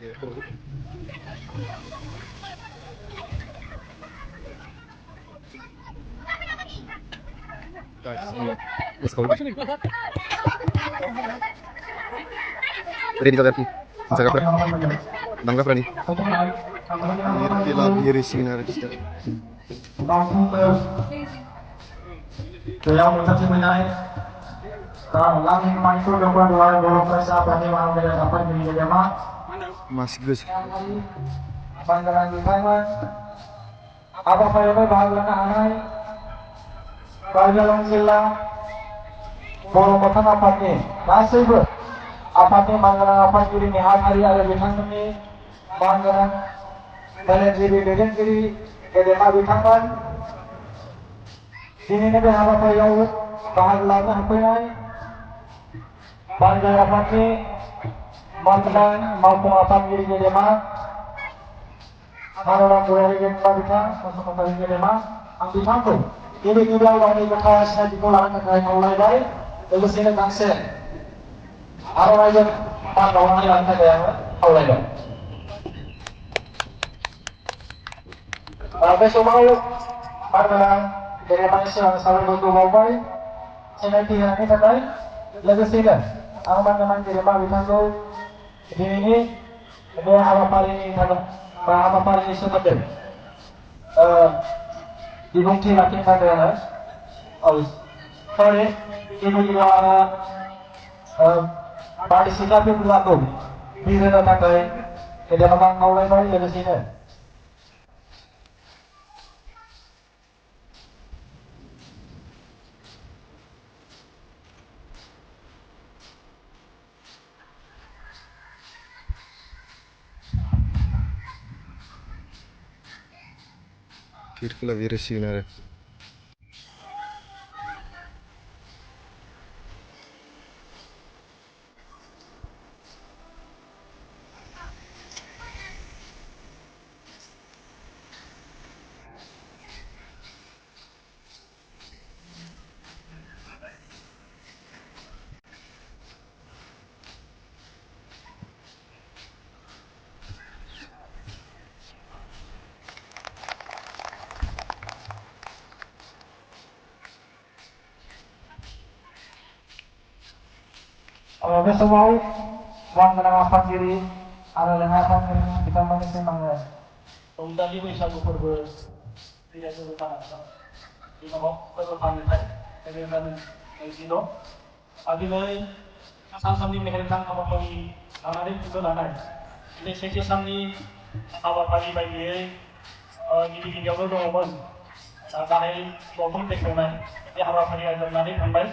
Let's go. Ready to go. Masuk apa? Bangga berani. Ini sinar kita. Yang mencaci menaik. Kalau langit maju depan dua bola presa bani mau tidak dapat di jamaah. Masih guys. Pandangan di kanan. Apa payahnya bahagian anai. Bahagian sila. Bola potong apa ni? Masih ber. Apa ni pandangan apa kiri ni hari ada bintang ni. Pandangan balen kiri. Kedema bintangan. Sini ni apa payah? Bahagian apa ni? Pandangan apa ni? Mantan maupun apa kiri kedema. Kalau orang boleh ingin melakukan masuk ke dalam jemaah, ambil mampu. Ini tidak wani bekasnya dikeluarkan dari mulai baik, lalu sini bangsa. Orang aja pada orang yang ada yang mulai baik. Besok mau pada dari Malaysia salah satu mobile, saya tidak ini tadi, lalu sini. Aman-aman jemaah ditangguh. Ini dia apa paling apa paling sebentar di mungkin akan ada sorry ini juga paling sikap yang berlaku di dalam tanggai tidak memang mulai dari sini. Kirkula virisinar. Besok mau uang menanggapan diri ada lengapan kita manusia mangga. Untuk tadi bisa berber tidak terlupa. Di nomor berpantai dari sini. Abilai sam di meherkan apa pagi amarin itu lanai. Ini sesi sam di apa pagi bagi gigi jauh dong Sampai bom teknologi. Dia apa pagi ada lanai sampai.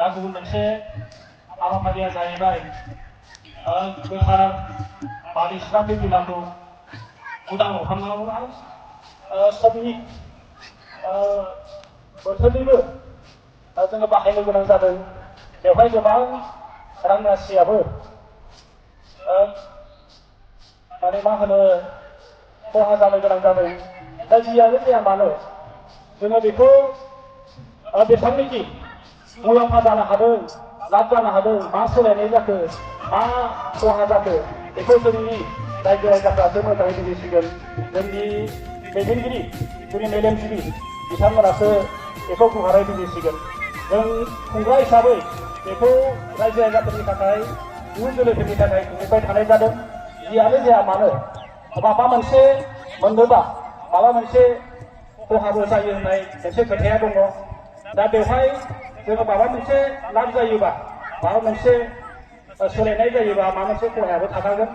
Aku mense apa dia saya baik. Berharap paling serapi bilang tu, udang orang sebi bersedih tu, tengah pakai lu guna satu. Siapa yang bang, orang nasi apa? Ada mana pohon sama guna satu. Tapi yang ini yang mana? Dengan itu, besar ni, mulang pada nak ada. Lakukan ada masuk yang ini ke, tuhan ke, itu sendiri. Saya kira kata semua terhadap diri sendiri. Dan di medan kiri, di medan kiri, di sana rasa itu kuharai diri sendiri. Dan kuharai sahaja, itu raja yang terlihat katai, muncul terlihat katai, kuharai tanah jadu. Dia mana? Apa manusia mendoba, apa manusia kuharai saya naik, manusia kerja dong. Dan behai जोङो माबा मोनसे लाब जायोबा माबा मोनसे सोलायनाय जायोबा माबा मोनसे खहायाबो थाखागोन